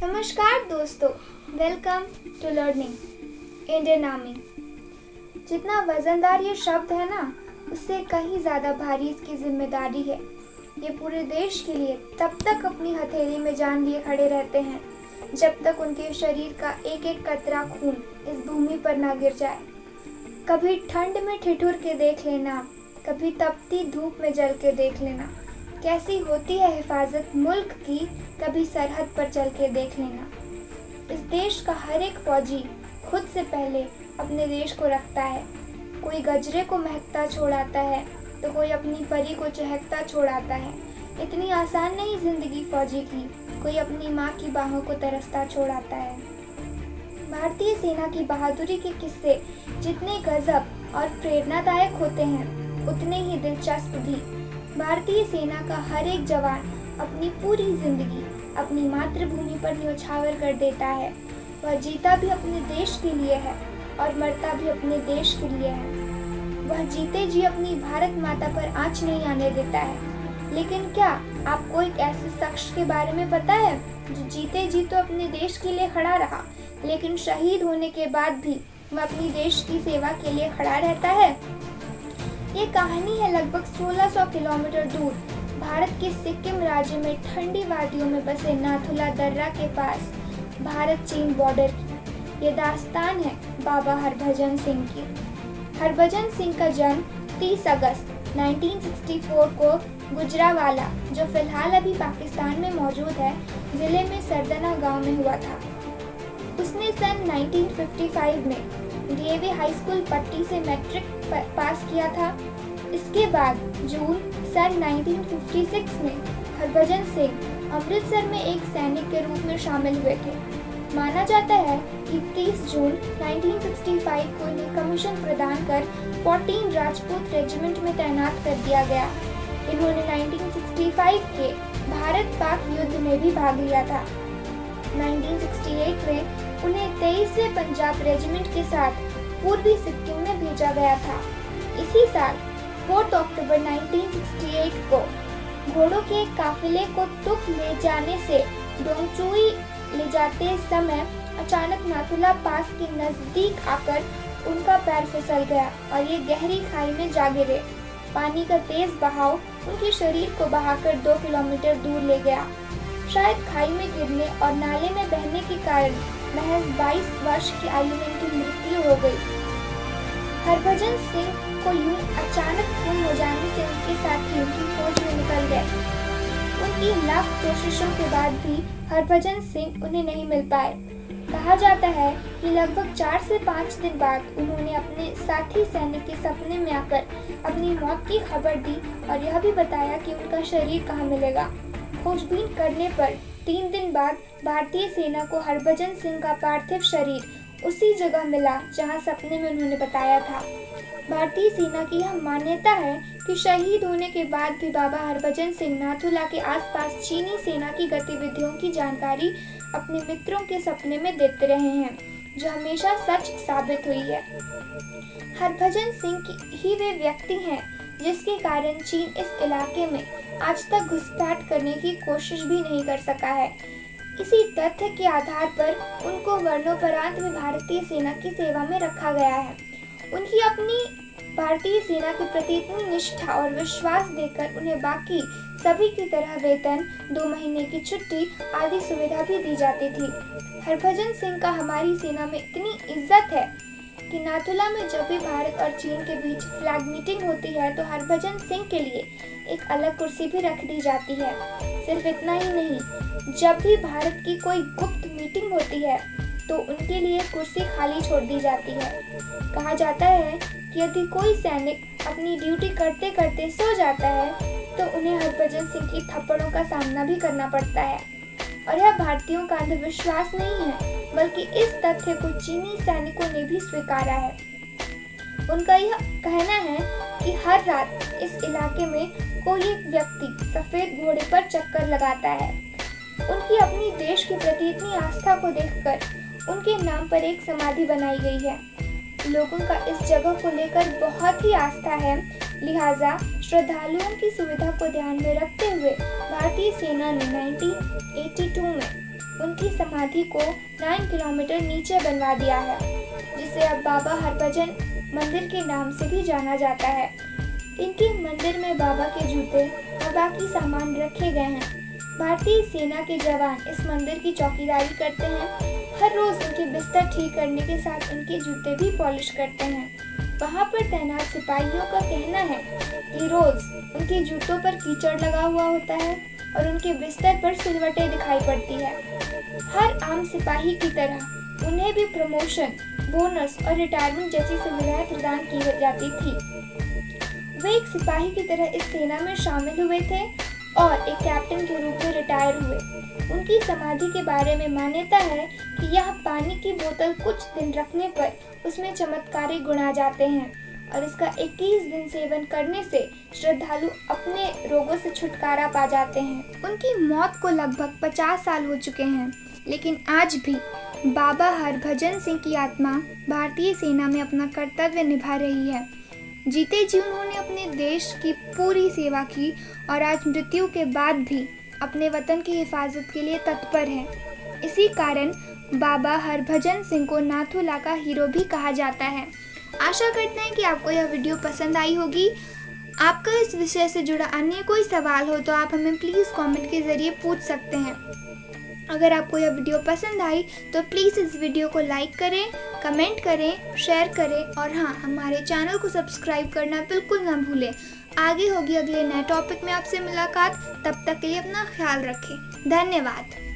नमस्कार दोस्तों, welcome to learning Indian army. जितना वजनदार ये शब्द है ना, उससे कहीं ज़्यादा भारी इसकी जिम्मेदारी है। ये पूरे देश के लिए तब तक अपनी हथेली में जान लिए खड़े रहते हैं जब तक उनके शरीर का एक एक कतरा खून इस भूमि पर ना गिर जाए। कभी ठंड में ठिठुर के देख लेना, कभी तपती धूप में जल के देख लेना कैसी होती है हिफाजत मुल्क की, कभी सरहद पर चल के देख लेना। इस देश का हर एक फौजी खुद से पहले अपने देश को रखता है। कोई गजरे को महकता छोड़ाता है तो कोई अपनी परी को चहकता छोड़ाता है। इतनी आसान नहीं जिंदगी फौजी की, कोई अपनी माँ की बाहों को तरसता छोड़ाता है। भारतीय सेना की बहादुरी के किस्से जितने गजब और प्रेरणादायक होते हैं, उतने ही दिलचस्प भी। भारतीय सेना का हर एक जवान अपनी पूरी जिंदगी अपनी मातृभूमि पर न्योछावर कर देता है। वह जीता भी अपने देश के लिए है और मरता भी अपने देश के लिए है। वह जीते जी अपनी भारत माता पर आंच नहीं आने देता है। लेकिन क्या आपको एक ऐसे शख्स के बारे में पता है जो जीते जी तो अपने देश के लिए खड़ा रहा, लेकिन शहीद होने के बाद भी वह अपनी देश की सेवा के लिए खड़ा रहता है? ये कहानी है लगभग 1600 किलोमीटर दूर भारत के सिक्किम राज्य में ठंडी वादियों में बसे नाथुला दर्रा के पास भारत चीन बॉर्डर की। ये दास्तान है बाबा हरभजन सिंह की। हरभजन सिंह का जन्म 30 अगस्त 1964 को गुजरावाला, जो फिलहाल अभी पाकिस्तान में मौजूद है, जिले में सरदना गांव में हुआ था। उसने सन 1955 में डीएवी हाई स्कूल पट्टी से मैट्रिक पास किया था। इसके बाद जून सन 1956 में हरभजन सिंह अमृतसर में एक सैनिक के रूप में शामिल हुए थे। माना जाता है कि 30 जून 1965 को इन्हें कमीशन प्रदान कर 14 राजपूत रेजिमेंट में तैनात कर दिया गया। इन्होंने 1965 के भारत पाक युद्ध में भी भाग लिया था। 1968 में उन्हें 23वें पंजाब रेजिमेंट के साथ पूर्वी सिक्किम में भेजा गया था। इसी साल 4 अक्टूबर 1968 को घोड़ों के काफिले को तुक ले जाने से डोंगचुई ले जाते समय अचानक नाथुला पास के नजदीक आकर उनका पैर फिसल गया और ये गहरी खाई में जा गिरे। पानी का तेज बहाव उनके शरीर को बहाकर 2 किलोमीटर दूर ले गया। शायद खाई में गिरने और नाले में बहने के कारण महज 22 वर्ष की आयु में उनकी मृत्यु हो गई। हरभजन सिंह को यूं अचानक गुम हो जाने से उनके साथी उनकी खोज में निकल गए। उनकी लाख कोशिशों के बाद भी हरभजन सिंह उन्हें नहीं मिल पाए। कहा जाता है कि लगभग 4 से 5 दिन बाद उन्होंने अपने साथी सैनिक के सपने में आकर अपनी मौत की खबर दी और यह भी बताया कि उनका शरीर कहाँ मिलेगा। खोजबीन करने पर 3 दिन बाद भारतीय सेना को हरभजन सिंह का पार्थिव शरीर उसी जगह मिला जहां सपने में उन्होंने बताया था। भारतीय सेना की यह मान्यता है कि शहीद होने के बाद भी बाबा हरभजन सिंह नाथुला के आसपास चीनी सेना की गतिविधियों की जानकारी अपने मित्रों के सपने में देते रहे हैं, जो हमेशा सच साबित हुई है। हरभजन सिंह ही वे व्यक्ति हैं जिसके कारण चीन इस इलाके में आज तक घुसपैठ करने की कोशिश भी नहीं कर सका है। इसी तथ्य के आधार पर उनको मरणोपरांत में भारतीय सेना की सेवा में रखा गया है। उनकी अपनी भारतीय सेना के प्रति इतनी निष्ठा और विश्वास देकर उन्हें बाकी सभी की तरह वेतन, 2 महीने की छुट्टी आदि सुविधा भी दी जाती थी। हरभजन सिंह का हमारी सेना में इतनी इज्जत है कि नाथुला में जब भी भारत और चीन के बीच फ्लैग मीटिंग होती है तो हरभजन सिंह के लिए एक अलग कुर्सी भी रख दी जाती है। सिर्फ इतना ही नहीं, जब भी भारत की कोई गुप्त मीटिंग होती है तो उनके लिए कुर्सी खाली छोड़ दी जाती है। कहा जाता है कि यदि कोई सैनिक अपनी ड्यूटी करते करते सो जाता है तो उन्हें हरभजन सिंह की थप्पड़ों का सामना भी करना पड़ता है। और यह भारतीयों का अंधविश्वास नहीं है, बल्कि इस तथ्य को चीनी सैनिकों ने भी स्वीकारा है। उनका यह कहना है कि हर रात इस इलाके में कोई एक व्यक्ति सफेद घोड़े पर चक्कर लगाता है। उनकी अपनी देश के प्रति इतनी आस्था को देखकर उनके नाम पर एक समाधि बनाई गई है। लोगों का इस जगह को लेकर बहुत ही आस्था है, लिहाजा श्रद्धालुओं की सुविधा को ध्यान में रखते हुए भारतीय सेना ने 1982 में उनकी समाधि को 9 किलोमीटर नीचे बनवा दिया है, जिसे अब बाबा हरभजन मंदिर के नाम से भी जाना जाता है। इनके मंदिर में बाबा के जूते और बाकी सामान रखे गए हैं। भारतीय सेना के जवान इस मंदिर की चौकीदारी करते हैं। हर रोज उनके बिस्तर ठीक करने के साथ उनके जूते भी पॉलिश करते हैं। वहाँ पर तैनात सिपाहियों का कहना है कि रोज उनके जूतों पर कीचड़ लगा हुआ होता है और उनके बिस्तर पर सिलवटें दिखाई पड़ती है। हर आम सिपाही की तरह उन्हें भी प्रमोशन, बोनस और रिटायरमेंट जैसी सुविधाएं प्रदान की जाती थी। वे एक सिपाही की तरह इस सेना में शामिल हुए थे और एक कैप्टन के रूप में रिटायर हुए। उनकी समाधि के बारे में मान्यता है कि यह पानी की बोतल कुछ दिन रखने पर उसमें चमत्कारी गुण आ जाते हैं और इसका 21 दिन सेवन करने से श्रद्धालु अपने रोगों से छुटकारा पा जाते हैं। उनकी मौत को लगभग 50 साल हो चुके हैं, लेकिन आज भी बाबा हरभजन सिंह की आत्मा भारतीय सेना में अपना कर्तव्य निभा रही है। जीते जी उन्होंने अपने देश की पूरी सेवा की और आज मृत्यु के बाद भी अपने वतन की हिफाजत के लिए तत्पर हैं। इसी कारण बाबा हरभजन सिंह को नाथुला का हीरो भी कहा जाता है। आशा करते हैं कि आपको यह वीडियो पसंद आई होगी। आपका इस विषय से जुड़ा अन्य कोई सवाल हो तो आप हमें प्लीज़ कमेंट के ज़रिए पूछ सकते हैं। अगर आपको यह वीडियो पसंद आई तो प्लीज़ इस वीडियो को लाइक करें, कमेंट करें, शेयर करें और हाँ, हमारे चैनल को सब्सक्राइब करना बिल्कुल ना भूलें। आगे होगी अगले नए टॉपिक में आपसे मुलाकात। तब तक के लिए अपना ख्याल रखें। धन्यवाद।